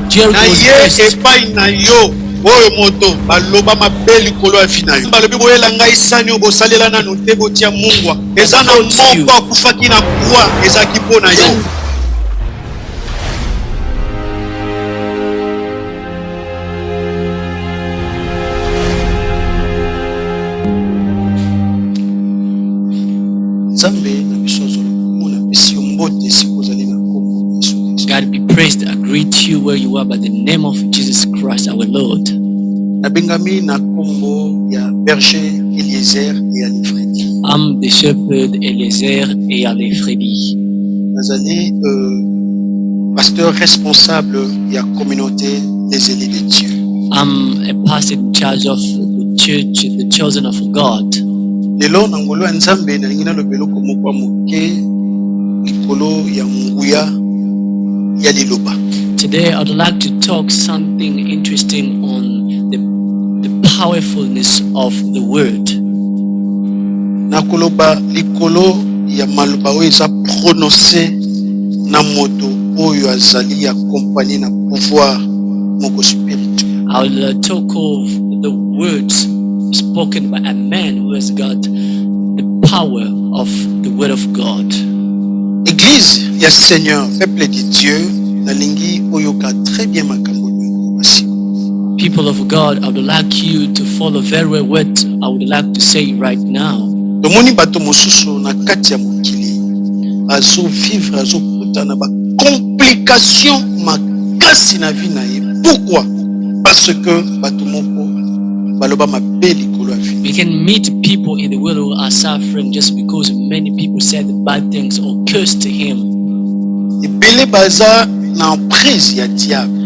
Jericho Na was ye cursed. epai na yo oyo moto baloba mabe likolo ya fina yo. Balobi boyela ngai sani oyo bosalela nanu te botia mungwa. Eza na moko akufaki na croix ezalaki mpo na yo. God be praised. I greet you where you are by the name of Jesus Christ, our Lord. I'm the shepherd Eliezer et Alefredi. Pasteur responsable de la communauté des élus de Dieu. I'm a pastor in charge of the church, the chosen of God. Lelo na ngolo ya Nzambe na lingina lobelo komokwa moke likolo ya nguya ya liloba. Today I'd like to talk something interesting on the powerfulness of the word. Na koloba likolo ya maloba oyo eza prononcé na moto oyo azali ya compagnie na pouvoir moko spirituel. I'll talk of the words spoken by a man who has got the power of the word of God. Église ya Seigneur, peuple de Dieu, nalingi oyoka très bien makambo basi. People of God, I would like you to follow very well what I would like to say right now. Tomoni bato mosusu na kati ya mokili azo vivre azo kuta na ba complication makasi na vie na ye. Pourquoi? Parce que bato moko baloba mabe likolo ya vie. We can meet people in the world who are suffering just because many people said bad things or cursed him. Ebele baza na emprise ya diable.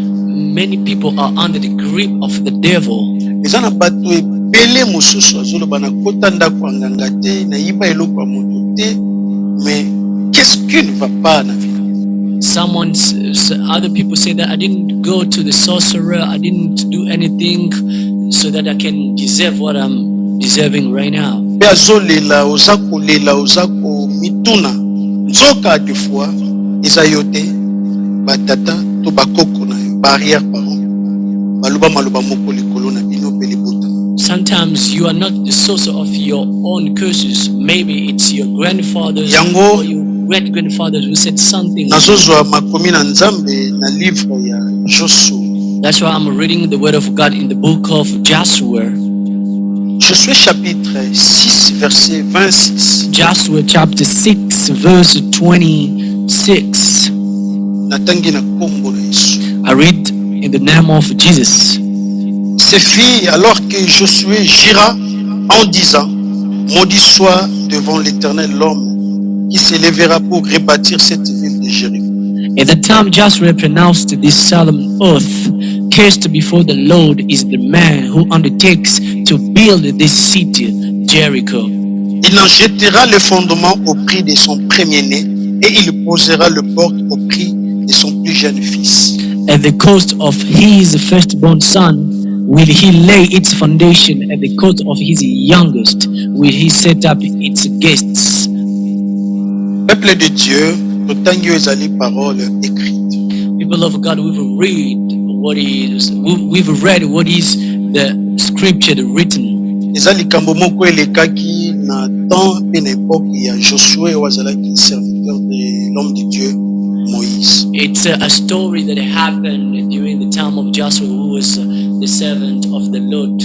Many people are under the grip of the devil. Eza na bato ebele mosusu azoloba na kota ndako nganga te na yiba eloko ya moto te, mais qu'est-ce qui ne va pas na vie? Other people say that I didn't go to the sorcerer, I didn't do anything so that I can deserve what I'm deserving right now. Pe azolela oza ko mituna nzoka de fois eza yote batata to bakoko na yo barrière parent baloba maloba moko likolo na bino pele bota. Sometimes you are not the source of your own curses. Maybe it's your grandfathers Yango, or your great-grandfathers who said something. Nazozwa makomi na Nzambe na livre ya Joshua. That's why I'm reading the word of God in the book of Joshua. Josué chapitre 6 verset 26. Joshua chapter 6 verse 26. Natangi na kombo na Yesu. I read in the name of Jesus. Ces filles, alors que Josué gira en disant, maudit soit devant l'Éternel l'homme qui s'élèvera pour rebâtir cette ville de Jéricho. At the time Joshua pronounced this solemn oath, cursed before the Lord is the man who undertakes to build this city, Jericho. Il en jettera le fondement au prix de son premier-né et il posera le porte au prix de son plus jeune fils. At the cost of his firstborn son will he lay its foundation, at the cost of his youngest will he set up its gates. Peuple de Dieu, totangi ezali parole écrite. People of God, we've read what is the scripture written. Eza likambo moko elekaki na temps et na époque ya Josué wazalaki serviteur de l'homme de Dieu Moïse. It's a story that happened during the time of Joshua, who was the servant of the Lord.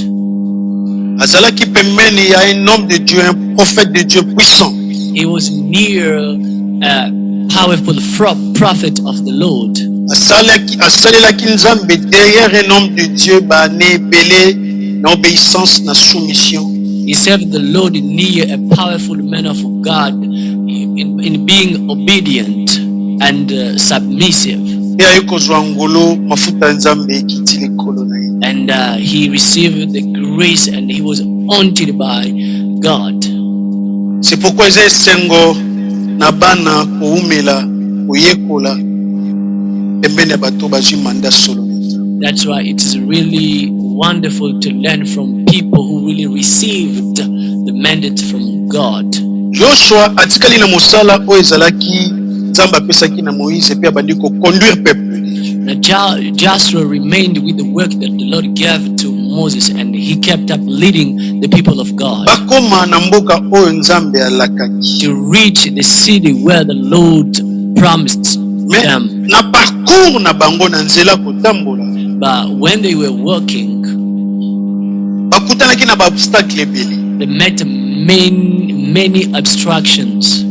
Azalaki pembeni ya un homme de Dieu, un prophète de Dieu puissant. He was near a powerful prophet of the Lord. Asalelaki Nzambe derrière un homme de Dieu bané belé na obéissance na soumission. He served the Lord near a powerful man of God in being obedient and submissive. And he received the grace and he was anointed by God. C'est pourquoi esengo na bana koumela koyekola pembeni ya bato bazwi mandat solo. That's why it is really wonderful to learn from people who really received the mandate from God. Joshua atikali na mosala oyo ezalaki Nzambe apesaki na Moïse pe abandi ko conduire peuple. Now Joshua remained with the work that the Lord gave to Moses, and he kept up leading the people of God bakoma na mboka oyo nzambe alakaki. to reach the city where the Lord promised Mais them. na parcours na bango na nzela kotambola But when they were walking, bakutanaki na baobstacle ebele. they met many obstructions.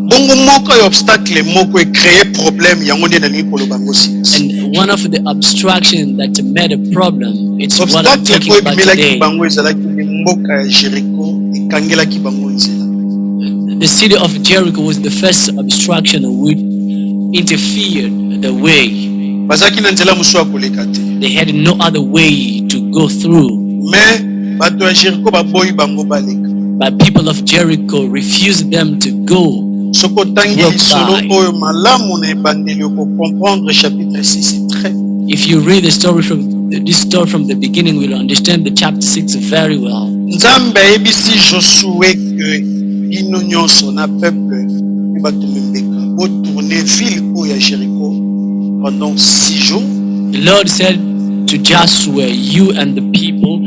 Bongo moko ya obstacle moko ecreye problème yango nde nalingi koloba ngo sisi. And one of the obstructions that made a problem, it's what I'm Obstacle talking oyo about ebimelaki today. bango ezalaki nde mboka ya Jericho ekangelaki bango nzela. The city of Jericho was the first obstruction which interfered the way. Bazalaki na nzela mosusu ya koleka te. They had no other way to go through. Mais bato ya Jericho baboyi bango baleka. But people of Jericho refused them to go. Soko otangi Walk lisolo by. oyo malamu na ebandeli okocomprendre chapitre 6 c'est très. If you read this story from the beginning, we'll understand the chapter 6 very well. Nzambe ayebisi Josué que bino nyonso na peuple mpe bato membeka botourne ville oyo ya Jericho pendant 6 jours. The Lord said to Joshua, you and the people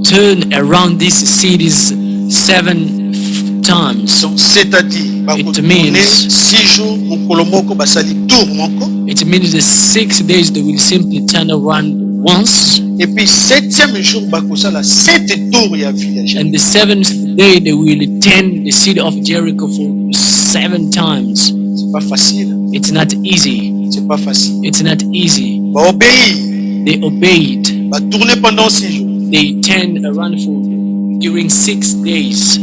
turn around these cities 7 times. Donc c'est-à-dire bakotourne means- 6 jours mokolo moko basali tour moko It means the 6 days they will simply turn around once, et puis 7e jour bakosala 7 tours ya ville ya Jericho. and the 7th day they will attend the city of Jericho for 7 times. C'est pas facile, It's not easy. c'est pas facile. It's not easy. Baobéir, They obeyed. batourne pendant 6 jours. They turned around during 6 days.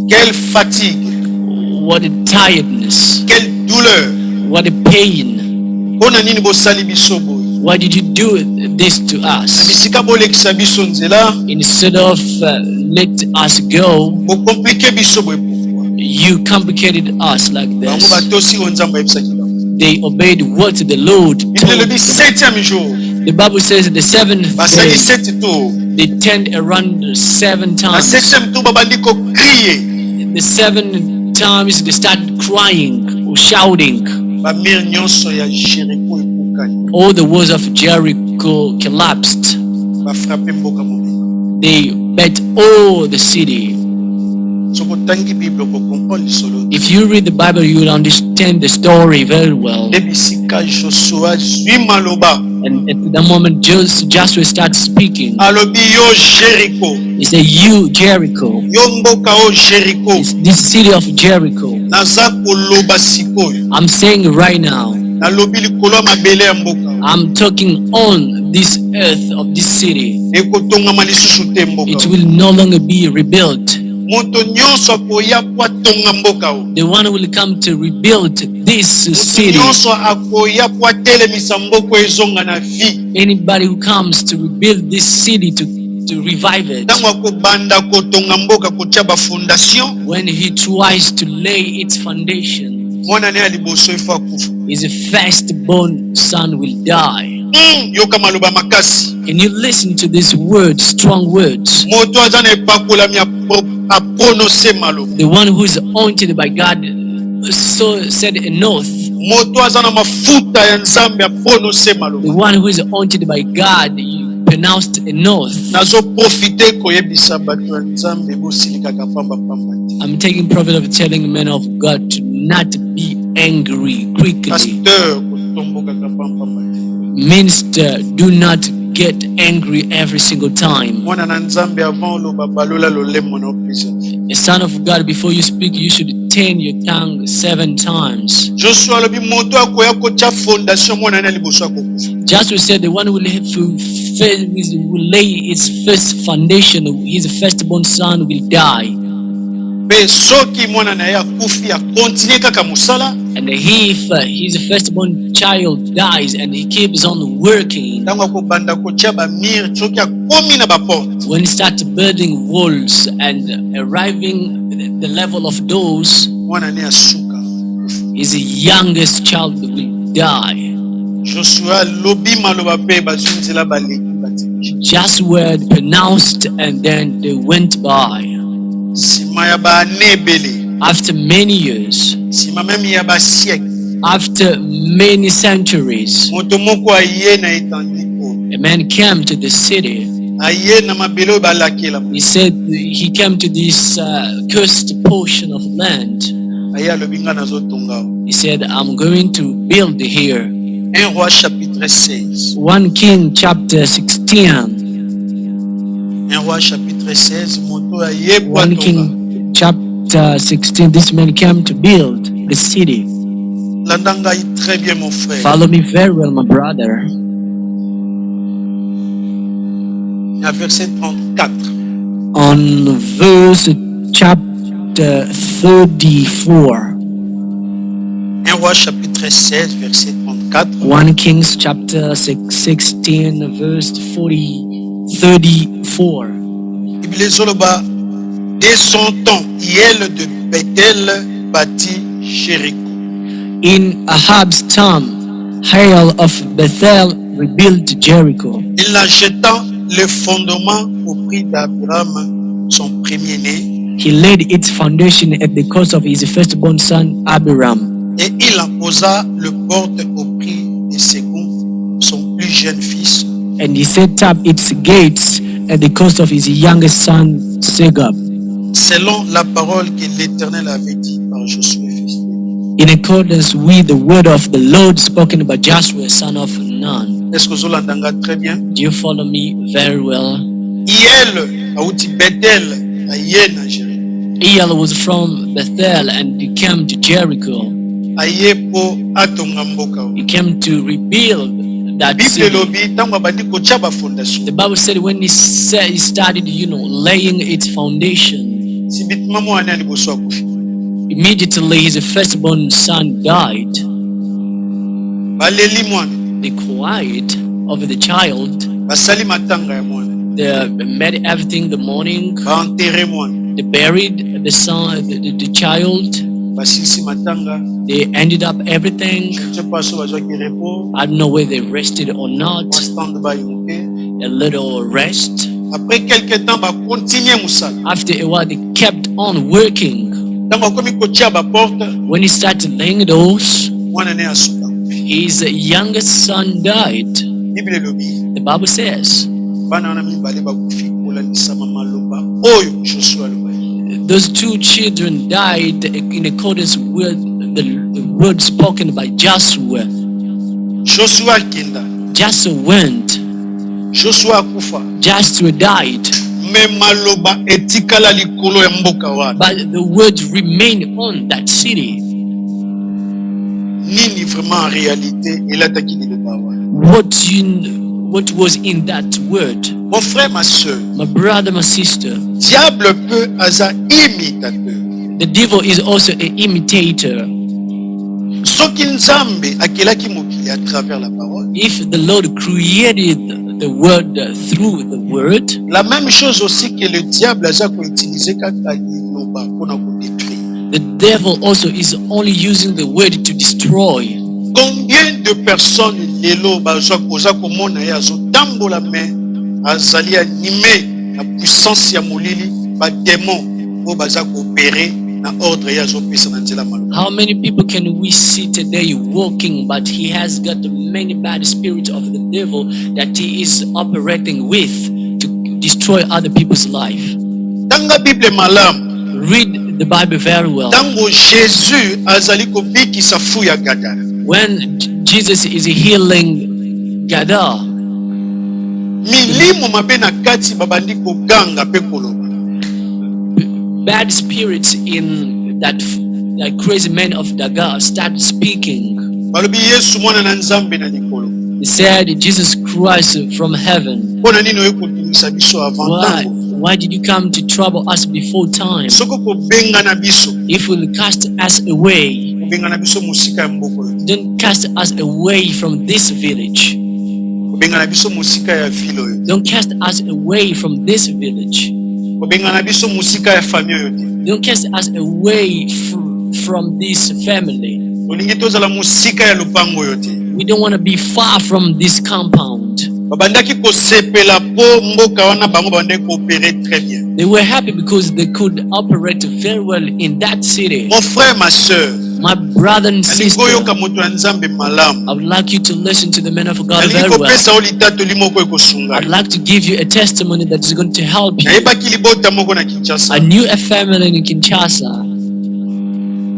Quelle fatigue, What a tiredness. quelle douleur. What a pain. Mpona nini bosali biso boye? Why did you do this to us? Bisika bolekisa biso nzela, Instead of let us go, bokomplike biso boye pourquoi? you complicated us like Bango this. batosi oyo Nzambe ayebisaki bango. They obeyed what the Lord Bible told elobi them. 7e jour, The Bible says the 7th basali day 7 tours. they turned around 7 Na times. 7e tour babandi kokrie. The 7 times they started crying or shouting. Bamir nyonso ya Jericho ekokani. All the walls of Jericho collapsed. Bafrape mboka mobimba. They bet all the city. Soko otangi Bible okokomprendre lisolo. If you read the Bible, you will understand the story very well. Nde bisika Joshua zwi maloba. And at the moment Joshua starts speaking, Alobi yo Jericho. he said, you Jericho, Yo mboka o Jericho. it's this city of Jericho. Naza koloba sikoyo. I'm saying right now, Nalobi likolo ya mabele ya mboka. I'm talking on this earth of this city. Ekotongama lisusu te mboka. It will no longer be rebuilt. Moto nyonso akoya po atonga mboka o. The one who will come to rebuild this Moto city, nyonso akoya po atelemisa mboko ezonga na vie. anybody who comes to rebuild this city, to revive it, Ntango akobanda kotonga mboka kotia bafondation, when he tries to lay its foundation, mwana ne ya liboso ifo akufa. his firstborn son will die. Yoka maloba makasi. Can you listen to these words, strong words? Moto aza na epakolami aprononce maloba. The one who is anointed by God so said an oath. Moto aza na mafuta ya Nzambe aprononce The maloba. one who is anointed by God, you pronounced an oath. Nazo profite koyebisa bato ya Nzambe bosilikaka pamba pamba te. I'm taking profit of telling men of God to not be angry quickly. Pasteur kotombokaka pamba pamba te. Minister, do not get angry every single time. Mwana na Nzambe avant oloba balola lolemo na opesa. A son of God, before you speak, you should turn your tongue 7 times. Joshua alobi moto akoya kotia fondation mwana na liboso akokufa. Joshua said the one who will lay its first foundation, his firstborn son will die. Pe soki mwana na ye akufi akontinue kaka mosala, And if his firstborn child dies and he keeps on working, ntango akobanda kotia bamire soki akomi na baporte, when he starts building walls and arriving at the level of doors, mwana ne asuka. his youngest child will die. Joshua alobi maloba pe bazwi nzela baleki batiki. Joshua pronounced and then they went by. Sima ya baane ebele, After many years, sima meme ya basiècle, After many centuries, moto moko aye na etandi oyo a man came to the city. aye na mabele oyo balakela He said he came to this cursed portion of land. aye alobi nga nazotonga awa. He said, I'm going to build here. 1 Roi chapitre 16. 1 King chapter 16. 1 Roi chapitre 16 moto aye 1 kwatonga. King chapter 16. This man came to build the city. Landa ngai très bien mon frère. Follow me very well, my brother. À verset 34. On verse chapter 34. 1 Roi chapitre 16 verset 34. 1 Kings chapter 16 verse 34. Bible ezoloba dès son temps Hiel de Bethel bâtit Jéricho. In Ahab's time, Hiel of Bethel rebuilt Jericho. Il la jeta le fondement au prix d'Abraham, son premier-né, He laid its foundation at the cost of his firstborn son Abiram, et il en posa le porte au prix de Ségou, son plus jeune fils. and he set up its gates at the cost of his youngest son Segub, Selon la parole que l'Éternel avait dit par Josué, fils de Nun. in accordance with the word of the Lord spoken by Joshua, son of Nun. Est-ce que vous l'entendez très bien? Do you follow me very well? Hiel auti Bethel aye na Jéricho. Hiel was from Bethel and he came to Jericho. Aye po atonga mboka. He came to rebuild that Bible city. lobi tango abandi kotia ba fondation. The Bible said when he started, laying its foundation, Si bitima mwana liboso akufi. immediately his firstborn son died. Baleli mwana, They cried over the child. basali matanga ya mwana, They made everything the morning. baenterre mwana, They buried the son, the child. basilisi matanga. They ended up everything. Je ne sais pas si bazwaki repos, I don't know whether they rested or not. mwa stand by yoke. A little rest. Après quelque temps ba continuer musala. After a while, they kept on working. Tango akomi kotia ba porte, When he started laying those, mwana ne asuka. his youngest son died. Bible lobi, The Bible says bana wana mibale bakufi kolandisa maloba oyo Joshua aloba. those two children died in accordance with the word spoken by Joshua. Joshua akenda, Joshua went. Joshua akufa. Joshua died. Me maloba etikala likolo ya mboka wana. But the word remained on that city. Nini vraiment en réalité elataki liloba wana. What was in that word? Mon frère, ma soeur, My brother, my sister, diable peut aza imitateur. the devil is also an imitator. Soki nzambe akelaki mokili à travers la parole, If the Lord created the word through the word, la même chose aussi que le diable aza koutiliser kaka liloba mpona kodétruire. the devil also is only using the word to destroy. Combien de personnes lelo bazwa koza komona ye azotambola me azali animé na puissance ya molili badémon oyo baza koopere na ordre ye azopesa na nzela maloba. How many people can we see today walking, but he has got many bad spirits of the devil that he is operating with to destroy other people's life? Tanga Bible malamu. Read the Bible very well. Tango Jésus azali kobikisa fu ya Gadara. When Jesus is healing Gadar, Milimo mabe na kati babandi koganga pe koloba. bad spirits in that crazy man of Dagar started speaking. Balobi Yesu mwana na Nzambe na likolo. He said, Jesus Christ from heaven, Mpona nini oyo kotungisa biso avant tango? why did you come to trouble us before time? Soko kobenga na biso, If you will cast us away, kobenga na biso musika ya mbokolo. don't cast us away from this village. Kobenga na biso musika ya vilo yo. Don't cast us away from this village. Kobenga na biso musika ya famille yo te. Don't cast us away from this family. Olingi tozala musika ya lupango yo te. We don't want to be far from this compound. Babandaki kosepela po mboka wana bango bandaki koopere très bien. They were happy because they could operate very well in that city. Mon frère, ma soeur, My brother and nalingi sister, oyoka moto ya nzambe malamu. I would like you to listen to the man of God Nalingi very well. kopesa o litatoli moko ekosunga. I'd like to give you a testimony that is going to help you. Nayebaki libota moko na Kinshasa. I knew a family in Kinshasa.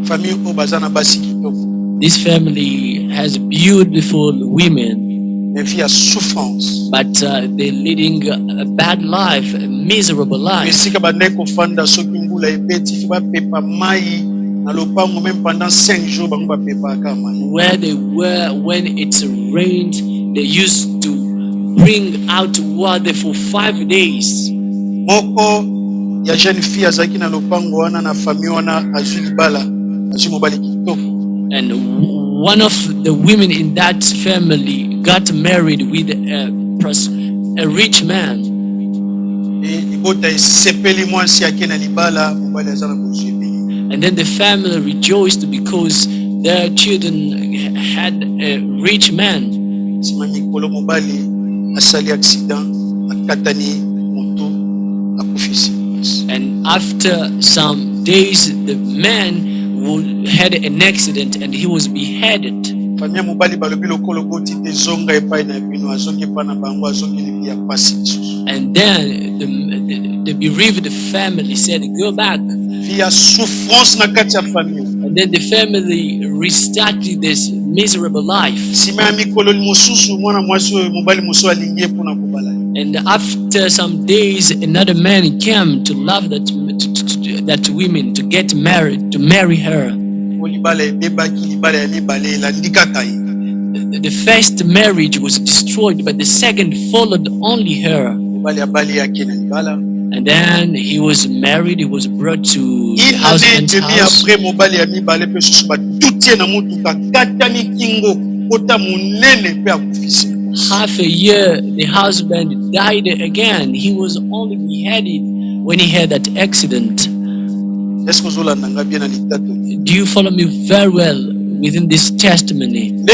Famille oyo baza na basi kitoko. This family has beautiful women, Mais vie ya souffrance. but they're leading a bad life, a miserable life. Esika bandai kofanda soki mbula ebeti fi bapepa mai na lopango même pendant 5 jours bango bapepaka mai. Where they were when it's rained, they used to bring out water for 5 days. Moko ya jeune fille azaki na lopango wana na famille wana azwi libala, azwi mobali kitoko. And one of the women in that family got married with a rich man. Libota esepeli mwasi ake na libala, mobali aza na kozwi. And then the family rejoiced because their children had a rich man. Sima mikolo mobali asali accident, akatani moto, akufisi. And after some days, the man had an accident and he was beheaded. Famille mobali balobi lokolo boti te zonga epai na bino azongi pa na bango azongi libi ya pasi. And then the bereaved family said, go back. Via souffrance na kati ya famille. And then the family restarted this miserable life. Sima ya mikolo mosusu mwana mwasi oyo mobali mosusu alingi mpona kobala. And after some days, another man came to love that woman, to get married, to marry her. The first marriage was destroyed, but the second followed only her. And then he was married, he was brought to the husband's house. Half a year, the husband died again. He was only beheaded when he had that accident. Do you follow me very well within this testimony? And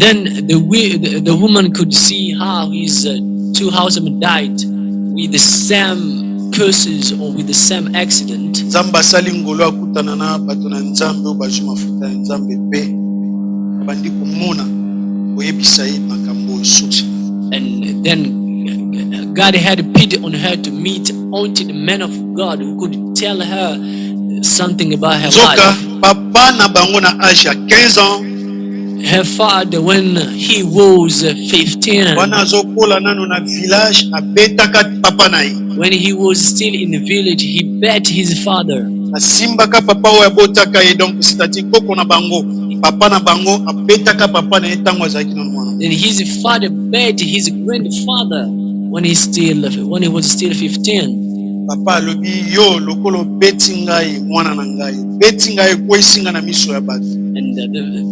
then the woman could see how his two husbands died with the same curses or with the same accident. And then God had pity on her to meet only the man of God who could tell her something about her life. Her father, when he was 15, when he was still in the village, he bet his father. Then his father bet his grandfather when he was still 15. Papa alobi yo lokolo beti ngai mwana na ngai beti ngai kwesinga na miso ya bato. And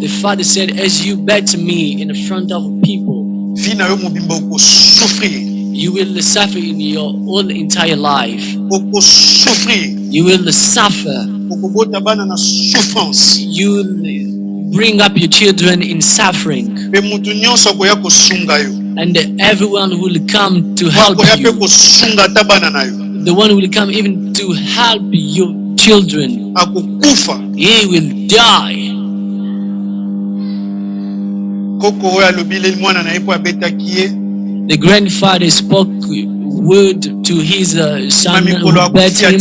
the father said, as you bet me in front of people, vina yo mobimba uko souffrir. You will suffer in your whole entire life. Uko souffrir. You will suffer. Uko bota bana na souffrance. You will bring up your children in suffering. Be mutu nyonso akoya kosunga yo. And everyone will come to help you. Akoya pe kosunga tabana na yo. The one will come even to help your children. Akukufa. He will die. Koko oya lobile mwana na yepo abeta kiye. The grandfather spoke word to his son who bet him.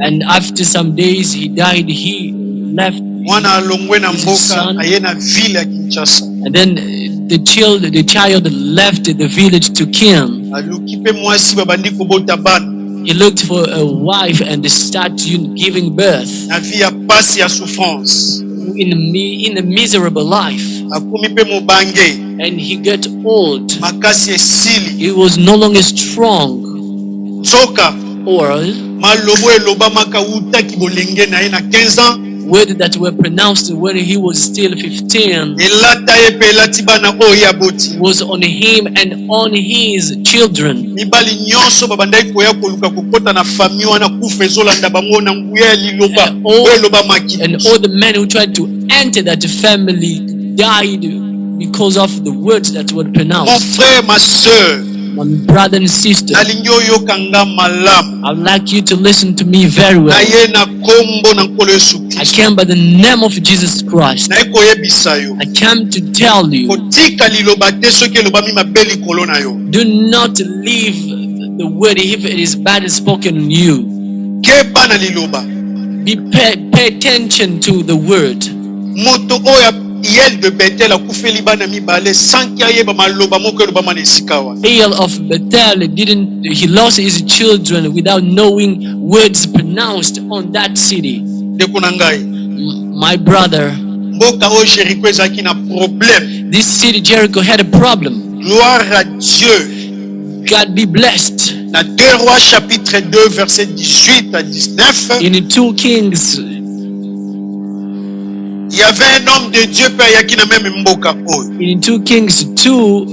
And after some days he died. He left his son. And then the child left the village to kill. He looked for a wife and started giving birth in a miserable life. And he got old. He was no longer strong. Or words that were pronounced when he was still 15 was on him and on his children. And all the men who tried to enter that family died because of the words that were pronounced. Mon frère, ma soeur, my brother and sister, nalingi oyokanga malamu. I would like you to listen to me very well. Naye na kombo na nkolo Yesu I Kristo. came by the name of Jesus Christ. Naye koyebisa yo. I came to tell you, Kotika liloba te soki elobami mabe likolo na yo. do not leave the word if it is bad spoken on you. Keba na liloba. Pay attention to the word. Moto oya Yel de Bethel akufeli bana mibale sanki ayeba maloba moko elobama na esika wa. Hiel of Bethel he lost his children without knowing words pronounced on that city. Ndeko na ngai. My brother, Mboka o Jericho ezaki na problème. this city Jericho had a problem. Gloire à Dieu. God be blessed. Dans 2 Rois chapitre 2 verset 18 à 19. In 2 Kings, il y avait un homme de Dieu pe yaki na même mboka oyo. in 2 Kings 2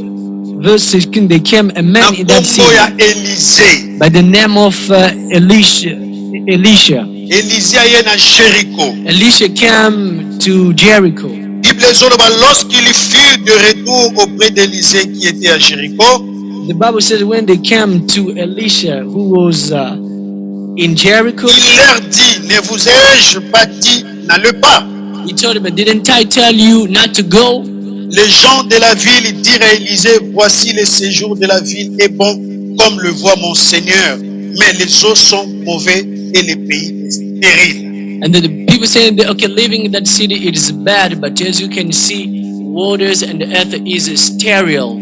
verse 16, there came a man in that city ya Élisée. by the name of Elisha. Élisée ye na Jéricho. Elisha came to Jericho. Bible ezoloba lorsqu'il fut de retour auprès d'Élisée qui était à Jéricho. The Bible says when they came to Elisha, who was in Jericho, Il leur dit, ne vous ai-je pas dit, n'allez pas. he told them, didn't I tell you not to go? Les gens de la ville dirent à Élisée, voici le séjour de la ville est bon, comme le voit mon Seigneur, mais les eaux sont mauvais et le pays est stérile. And then the people saying that, okay, living in that city it is bad, but as you can see, waters and the earth is sterile.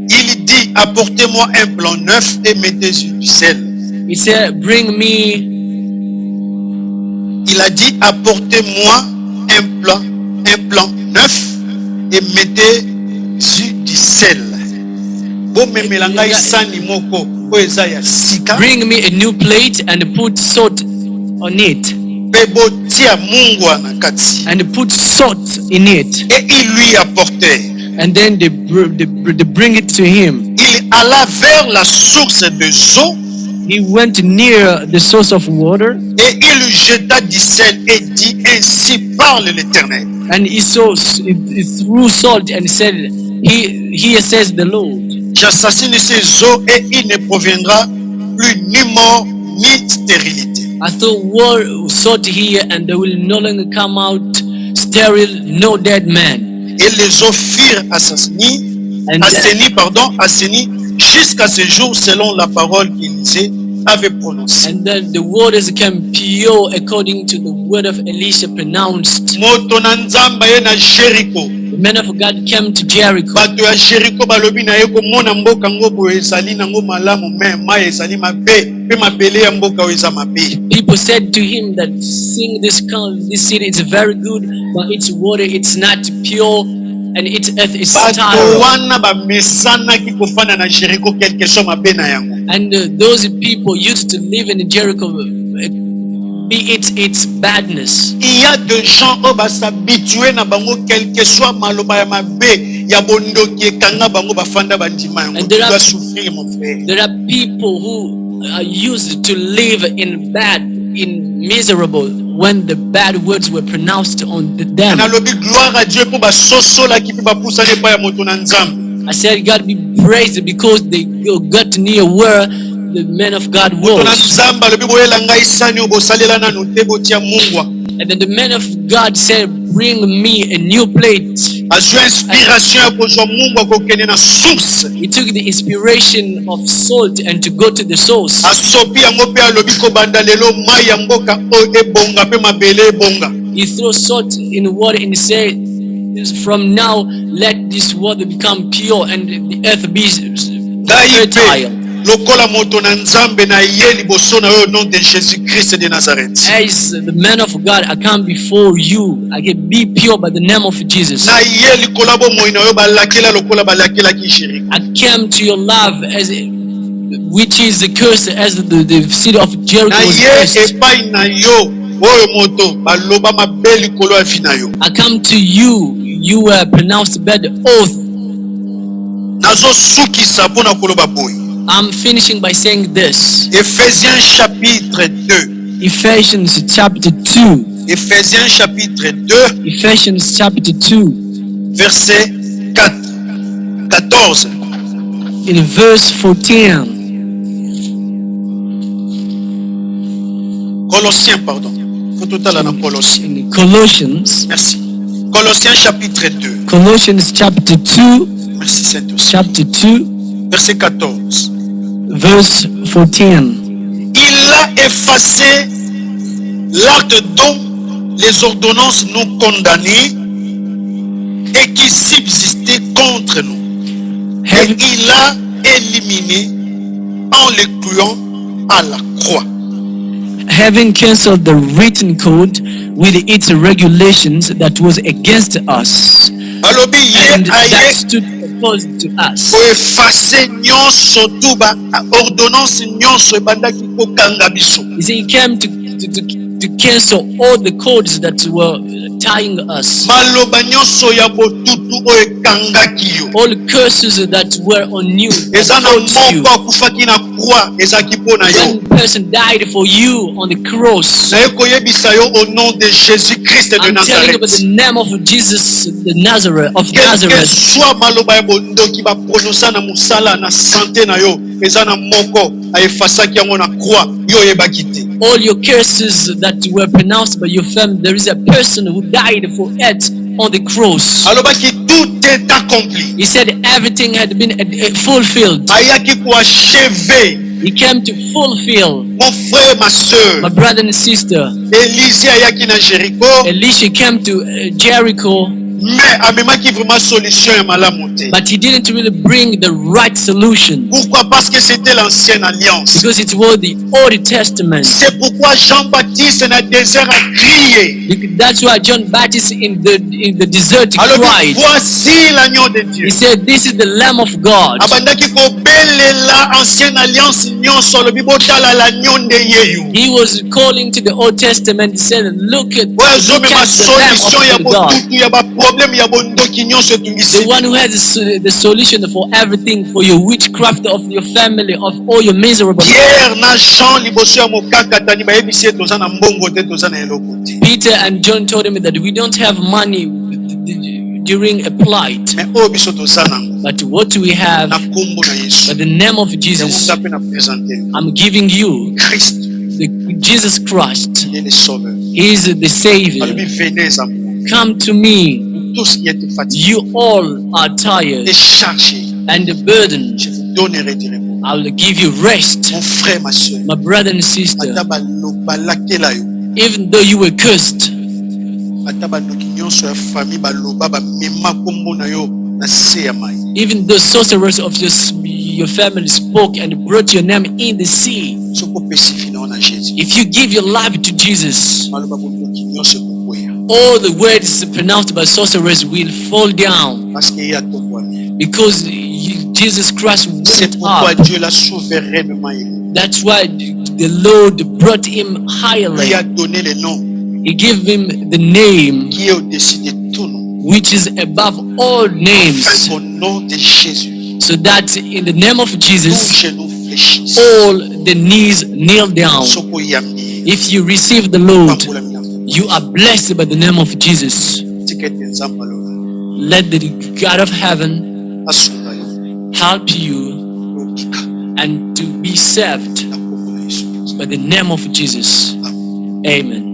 Il dit, apportez-moi un blanc neuf et mettez du sel. He said, bring me. Il a dit, apportez-moi un blanc neuf et mettez du sel. Bring me a new plate and put salt on it. And put salt in it. Et il lui apportait. And then they bring it to him. Il alla vers la source de eau. He went near the source of water. Et il jeta du sel et dit, ainsi parle l'Éternel. And he threw salt and said, here says the Lord. J'assassine ces eaux et il ne proviendra plus ni mort ni stérilité. I threw salt here and there will no longer come out sterile, no dead man. Et les eaux furent assainies jusqu'à ce jour selon la parole qu'Élisée avait prononcée. And then the waters became pure according to the word of Elisha pronounced. Moto na nzamba ye na Jericho. The men of God came to Jericho. Bato ya Jericho balobi na ye komona mboka ngo boye ezali nango malamu me mai ezali mabe pe mabele ya mboka oyo eza mabe. People said to him that seeing this city is very good, but its water it's not pure and its earth is sterile. Wana ba mesana ki kofana na Jericho quelque chose mabe na yango. And those people used to live in Jericho, be its badness. Il y a des gens qui s'habituent na bango quelque soit maloba ya mabe ya bondoki ekanga bango bafanda bandima yango. Tu dois souffrir mon frère. There are people who are used to live in miserable when the bad words were pronounced on them. Nalobi gloire à Dieu pour ba sosola ki pe ba poussane pa ya moto na nzambe. I said God be praised because they got near where the men of God was. And then the men of God said, bring me a new plate. He took the inspiration of salt and to go to the source. He threw salt in water and he said, from now let this water become pure and the earth be fertile. Lokola moto na nzambe na ye liboso na yo nom de Jésus-Christ de Nazareth. As the man of God, I come before you. I can be pure by the name of Jesus. Na ye likola bo moina yo balakela lokola balakela ki Jericho. I came to your love as which is the curse as the city of Jericho was cursed. Na ye epai na yo oyo moto baloba mabe likolo ya fina yo. I come to you. You were pronounced by the oath. Nazo sukisa pona koloba boy. I'm finishing by saying this. Ephésiens chapitre 2. Ephesians chapter 2. Ephésiens chapitre 2. Ephesians chapter 2. Verset 14. in verse 14. Colossiens, pardon. Faut total en Colossiens. In Colossians. Merci. Colossiens chapitre 2. Colossians chapter 2. Merci Saint-Esprit. Chapter 2. Verset 14. Verse 14. Il a effacé l'acte dont les ordonnances nous condamnaient et qui subsistait contre nous. Et il a éliminé en les clouant à la croix. Having cancelled the written code with its regulations that was against us and that stood opposed to us. You see, he came to cancel all the codes that were tying us. All the curses that were on you. One person died for you on the cross. I'm telling you about the name of Jesus the Nazareth of Nazareth. All your curses that were pronounced by your family, there is a person who died for it on the cross. He said everything had been fulfilled. He came to fulfill. My brother and sister. Elisha came to Jericho. But he didn't really bring the right solution. Pourquoi? Parce que c'était l'ancienne alliance. Because it was the Old Testament. C'est pourquoi Jean-Baptiste dans le désert a crié. That's why John Baptist in the desert cried. Voici l'agneau de Dieu. He said, "This is the Lamb of God." He was calling to the Old Testament and said, "Look at the Lamb of God." The one who has the solution for everything, for your witchcraft, of your family, of all your miserable life. Peter and John told him that we don't have money during a plight. But what we have, by the name of Jesus, I'm giving you Jesus Christ. He is the Savior. Come to me. You all are tired and burdened. I will give you rest. My brother and sister, even though you were cursed, even though sorcerers of your family spoke and brought your name in the sea, if you give your life to Jesus, all the words pronounced by sorcerers will fall down because Jesus Christ went up. That's why the Lord brought him highly. He gave him the name which is above all names, so that in the name of Jesus all the knees kneel down. If you receive the Lord, you are blessed by the name of Jesus. Let the God of heaven help you and to be saved by the name of Jesus. Amen.